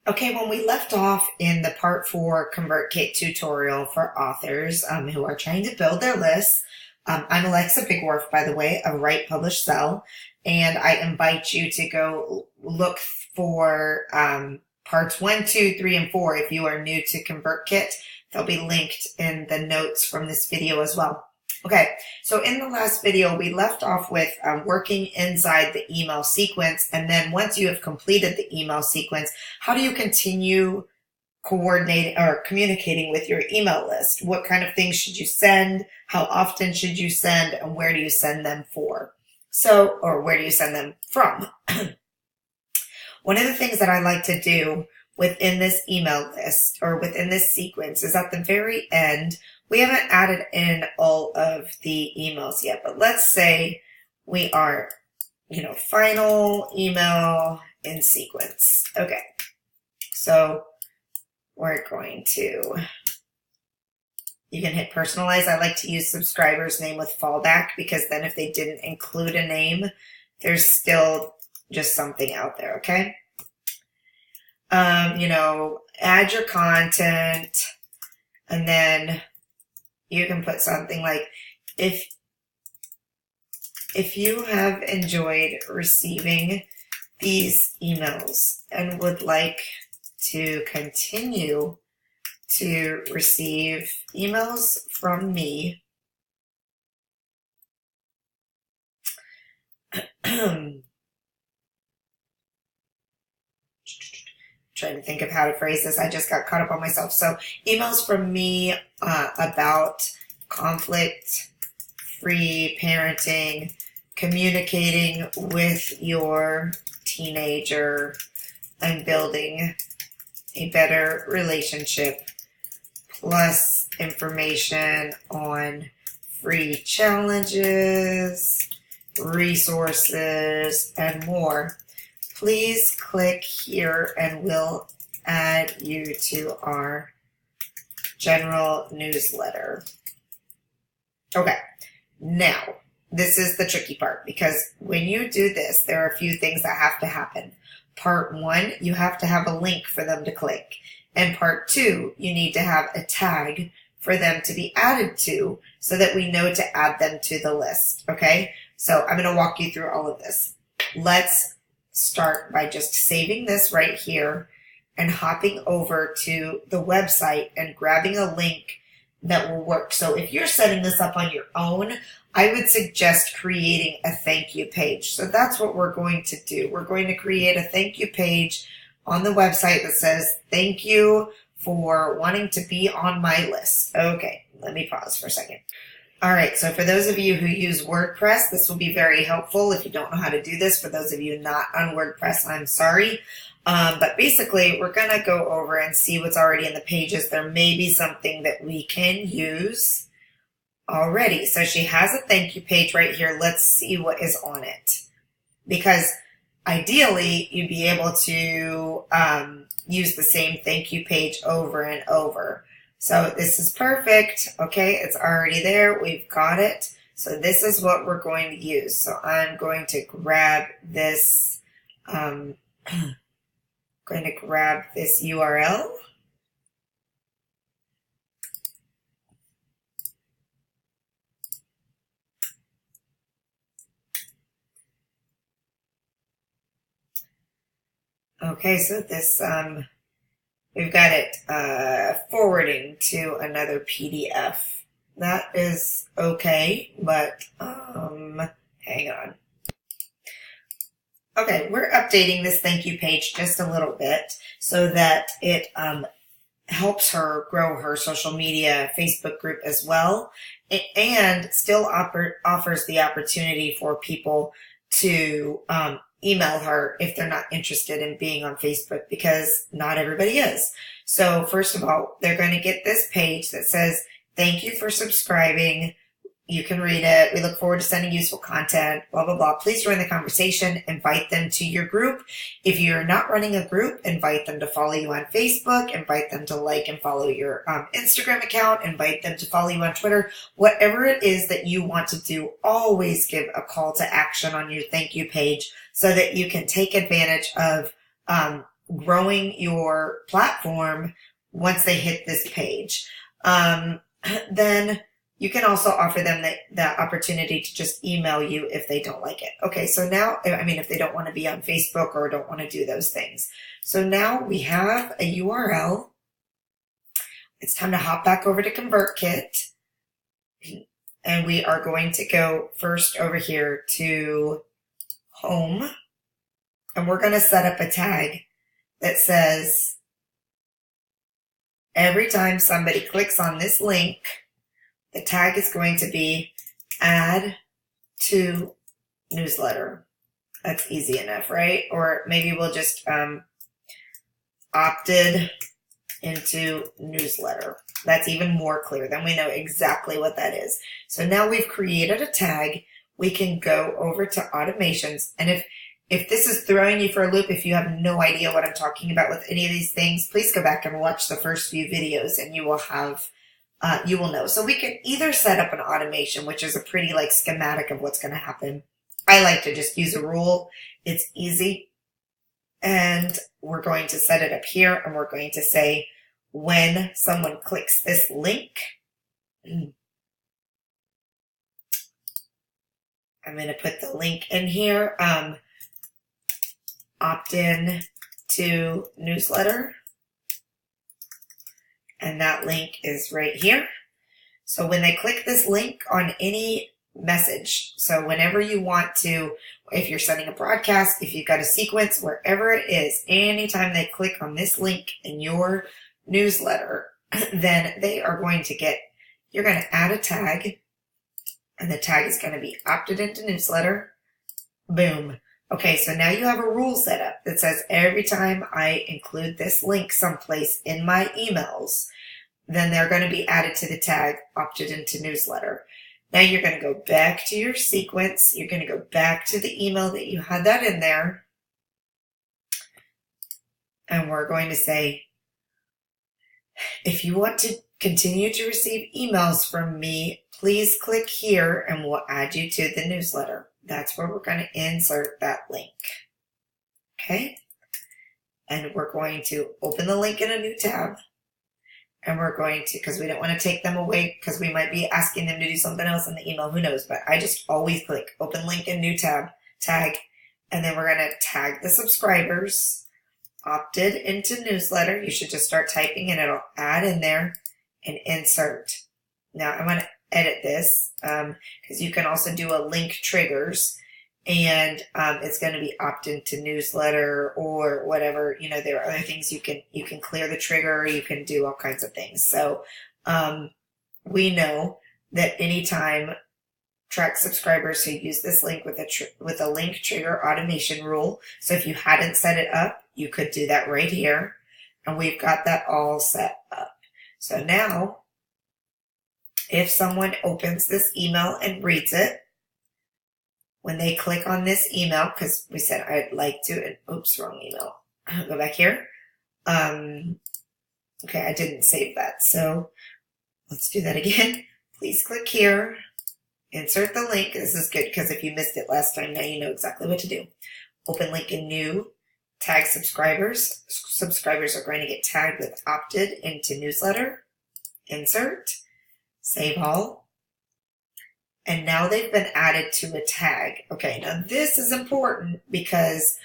Okay, when we left off in the part 4 Convertkit tutorial for authors who are trying to build their lists, I'm Alexa Bigworth, by the way, of Write, Publish, Sell, and I invite you to go look for parts 1, 2, 3, and 4 if you are new to Convertkit. They'll be linked in the notes from this video as well. Okay, so in the last video, we left off with working inside the email sequence. And then once you have completed the email sequence, how do you continue coordinating or communicating with your email list? What kind of things should you send? How often should you send? And where do you send them for? Or where do you send them from? One of the things that I like to do within this email list or within this sequence is at the very end, we haven't added in all of the emails yet, but let's say we are, final email in sequence. Okay. So we're going to, you can hit personalize. I like to use subscriber's name with fallback because then if they didn't include a name, there's still just something out there. Okay. Add your content and then you can put something like, if you have enjoyed receiving these emails and would like to continue to receive emails from me, trying to think of how to phrase this. I just got caught up on myself. So emails from me about conflict-free parenting, communicating with your teenager, and building a better relationship, plus information on free challenges, resources, and more. Please click here and we'll add you to our general newsletter. Okay, now this is the tricky part because when you do this, there are a few things that have to happen. Part 1, you have to have a link for them to click. And part 2, you need to have a tag for them to be added to so that we know to add them to the list. Okay, so I'm going to walk you through all of this. Let's start by just saving this right here and hopping over to the website and grabbing a link that will work. So if you're setting this up on your own, I would suggest creating a thank you page. So that's what we're going to do. We're going to create a thank you page on the website that says, thank you for wanting to be on my list. Okay, let me pause for a second. All right, so for those of you who use WordPress, this will be very helpful. If you don't know how to do this, for those of you not on WordPress, I'm sorry. But basically, we're going to go over and see what's already in the pages. There may be something that we can use already. So she has a thank you page right here. Let's see what is on it. Because ideally, you'd be able to use the same thank you page over and over. So this is perfect. Okay, it's already there. We've got it. So this is what we're going to use. So I'm going to grab this, URL. Okay, so this, we've got it forwarding to another PDF. That is okay, but hang on. Okay, we're updating this thank you page just a little bit so that it helps her grow her social media Facebook group as well, and still offers the opportunity for people to email her if they're not interested in being on Facebook, because not everybody is. So first of all, they're going to get this page that says, thank you for subscribing. You can read it. We look forward to sending useful content, blah, blah, blah. Please join the conversation. Invite them to your group. If you're not running a group, invite them to follow you on Facebook. Invite them to like and follow your Instagram account. Invite them to follow you on Twitter. Whatever it is that you want to do, always give a call to action on your thank you page so that you can take advantage of growing your platform once they hit this page. Then you can also offer them the opportunity to just email you if they don't like it. Okay, so now, if they don't want to be on Facebook or don't want to do those things. So now we have a URL. It's time to hop back over to Convertkit. And we are going to go first over here to Home. And we're going to set up a tag that says, every time somebody clicks on this link, the tag is going to be add to newsletter. That's easy enough, right? Or maybe we'll just opted into newsletter. That's even more clear. Then we know exactly what that is. So now we've created a tag. We can go over to automations. And if this is throwing you for a loop, if you have no idea what I'm talking about with any of these things, please go back and watch the first few videos and you will have, you will know. So we can either set up an automation, which is a pretty schematic of what's going to happen. I like to just use a rule. It's easy. And we're going to set it up here and we're going to say, when someone clicks this link, I'm going to put the link in here, opt in to newsletter. And that link is right here. So when they click this link on any message, so whenever you want to, if you're sending a broadcast, if you've got a sequence, wherever it is, anytime they click on this link in your newsletter, then they are going to get, you're going to add a tag, and the tag is going to be opted into newsletter. Boom. Okay, so now you have a rule set up that says every time I include this link someplace in my emails, then they're going to be added to the tag opted into newsletter. Now you're going to go back to your sequence. You're going to go back to the email that you had that in there. And we're going to say, if you want to continue to receive emails from me, please click here and we'll add you to the newsletter. That's where we're going to insert that link. Okay? And we're going to open the link in a new tab. And we're going to, because we don't want to take them away, because we might be asking them to do something else in the email. Who knows? But I just always click open link in new tab, tag. And then we're going to tag the subscribers. Opted into newsletter. You should just start typing and it'll add in there and insert. Now I'm going to edit this because you can also do a link triggers, and it's going to be opt into newsletter or whatever. There are other things you can clear the trigger. You can do all kinds of things. So we know that anytime track subscribers who use this link with a link trigger automation rule. So if you hadn't set it up, you could do that right here. And we've got that all set up. So now, if someone opens this email and reads it, when they click on this email, because we said I'd like to, oops, wrong email. Go back here. Okay, I didn't save that. So let's do that again. Please click here. Insert the link. This is good because if you missed it last time, now you know exactly what to do. Open link in new. Tag subscribers. Subscribers are going to get tagged with opted into newsletter. Insert. Save all. And now they've been added to a tag. Okay, now this is important because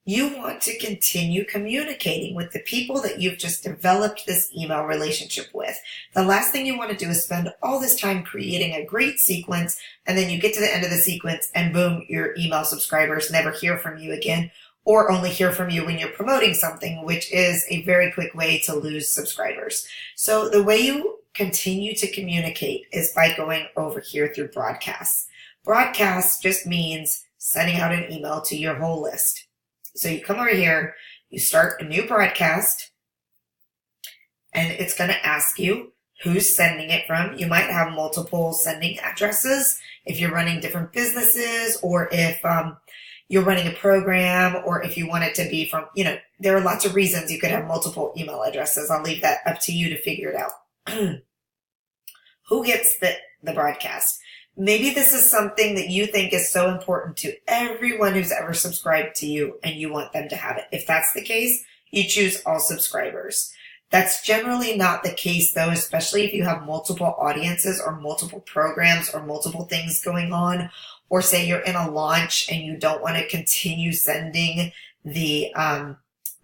you want to continue communicating with the people that you've just developed this email relationship with. The last thing you want to do is spend all this time creating a great sequence, and then you get to the end of the sequence and boom, your email subscribers never hear from you again, or only hear from you when you're promoting something, which is a very quick way to lose subscribers. So the way you continue to communicate is by going over here through broadcasts. Broadcast just means sending out an email to your whole list. So you come over here, you start a new broadcast, and it's going to ask you who's sending it from. You might have multiple sending addresses if you're running different businesses, or if you're running a program, or if you want it to be from, there are lots of reasons you could have multiple email addresses. I'll leave that up to you to figure it out. Who gets the broadcast? Maybe this is something that you think is so important to everyone who's ever subscribed to you and you want them to have it. If that's the case, you choose all subscribers. That's generally not the case though, especially if you have multiple audiences or multiple programs or multiple things going on, or say you're in a launch and you don't want to continue sending the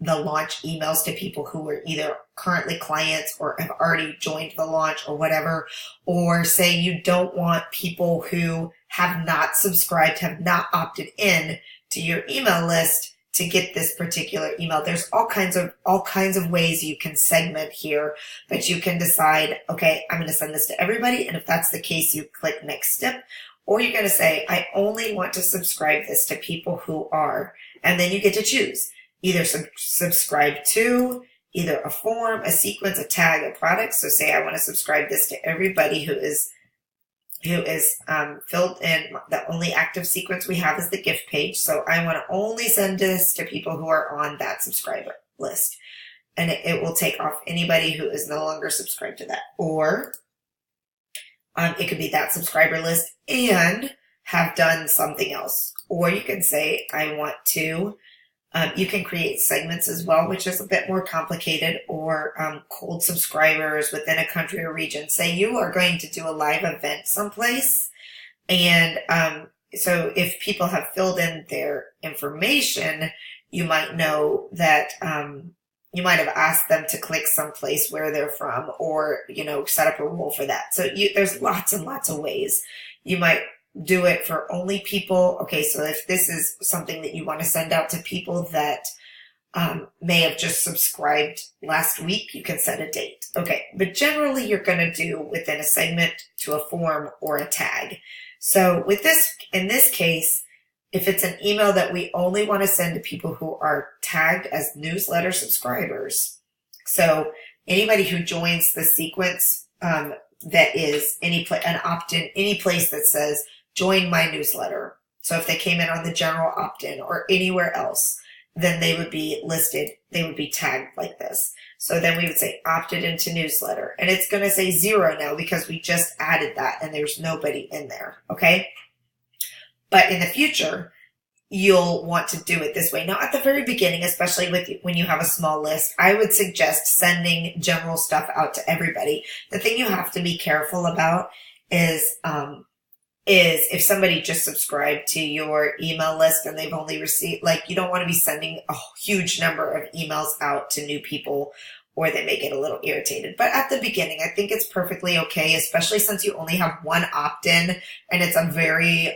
launch emails to people who are either currently clients or have already joined the launch or whatever, or say you don't want people who have not subscribed, have not opted in to your email list to get this particular email. There's all kinds of ways you can segment here, but you can decide, okay, I'm going to send this to everybody. And if that's the case, you click next step, or you're going to say, I only want to subscribe this to people who are, and then you get to choose either subscribe to either a form, a sequence, a tag, a product. So say I want to subscribe this to everybody who is filled in. The only active sequence we have is the gift page. So I want to only send this to people who are on that subscriber list. And it will take off anybody who is no longer subscribed to that. Or it could be that subscriber list and have done something else. Or you can say, I want to, you can create segments as well, which is a bit more complicated, or cold subscribers within a country or region. Say you are going to do a live event someplace, and so if people have filled in their information, you might know that you might have asked them to click someplace where they're from, or set up a rule for that. So there's lots and lots of ways. You might do it for only people. Okay, so if this is something that you want to send out to people that may have just subscribed last week, you can set a date. Okay, but generally you're going to do within a segment, to a form, or a tag. So with this, in this case, if it's an email that we only want to send to people who are tagged as newsletter subscribers, so anybody who joins the sequence that is an opt-in, any place that says join my newsletter. So if they came in on the general opt-in or anywhere else, then they would be listed, they would be tagged like this. So then we would say opted into newsletter, and it's going to say 0 now because we just added that and there's nobody in there. Okay. But in the future, you'll want to do it this way. Now, at the very beginning, especially when you have a small list, I would suggest sending general stuff out to everybody. The thing you have to be careful about is if somebody just subscribed to your email list and they've only received, you don't want to be sending a huge number of emails out to new people, or they may get a little irritated. But at the beginning, I think it's perfectly okay, especially since you only have one opt-in and it's a very,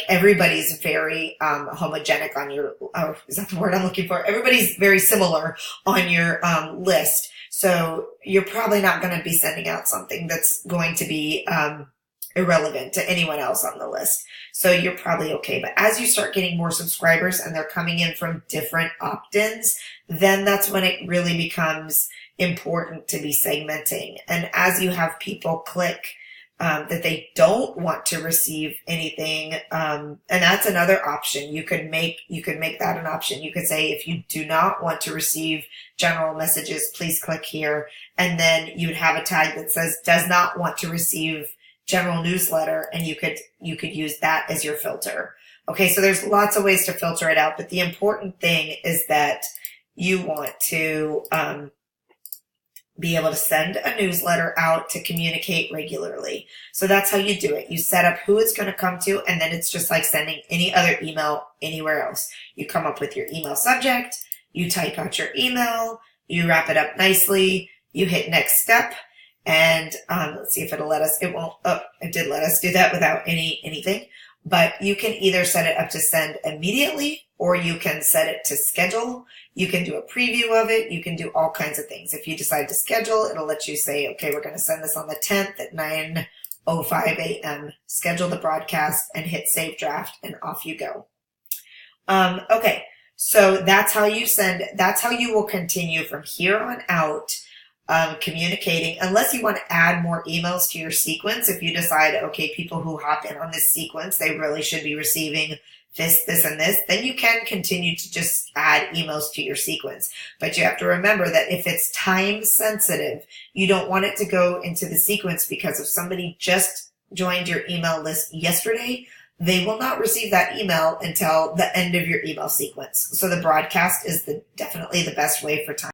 everybody's very homogenic on your, is that the word I'm looking for? Everybody's very similar on your list. So you're probably not going to be sending out something that's going to be irrelevant to anyone else on the list. So you're probably okay. But as you start getting more subscribers and they're coming in from different opt-ins, then that's when it really becomes important to be segmenting. And as you have people click that they don't want to receive anything, and that's another option. You could make that an option. You could say, if you do not want to receive general messages, please click here. And then you'd have a tag that says does not want to receive general newsletter, and you could use that as your filter. Okay, so there's lots of ways to filter it out, but the important thing is that you want to be able to send a newsletter out to communicate regularly. So that's how you do it. You set up who it's going to come to, and then it's just like sending any other email anywhere else. You come up with your email subject, you type out your email, you wrap it up nicely, you hit next step, and let's see if it'll let us. It won't. Oh, it did let us do that without anything. But you can either set it up to send immediately, or you can set it to schedule. You can do a preview of it. You can do all kinds of things. If you decide to schedule, it'll let you say, okay, we're going to send this on the 10th at 9:05 a.m. Schedule the broadcast and hit save draft, and off you go. Okay, so that's how you send. That's how you will continue from here on out. Communicating, unless you want to add more emails to your sequence. If you decide, okay, people who hop in on this sequence, they really should be receiving this, this, and this, then you can continue to just add emails to your sequence. But you have to remember that if it's time sensitive, you don't want it to go into the sequence, because if somebody just joined your email list yesterday, they will not receive that email until the end of your email sequence. So the broadcast is definitely the best way for time.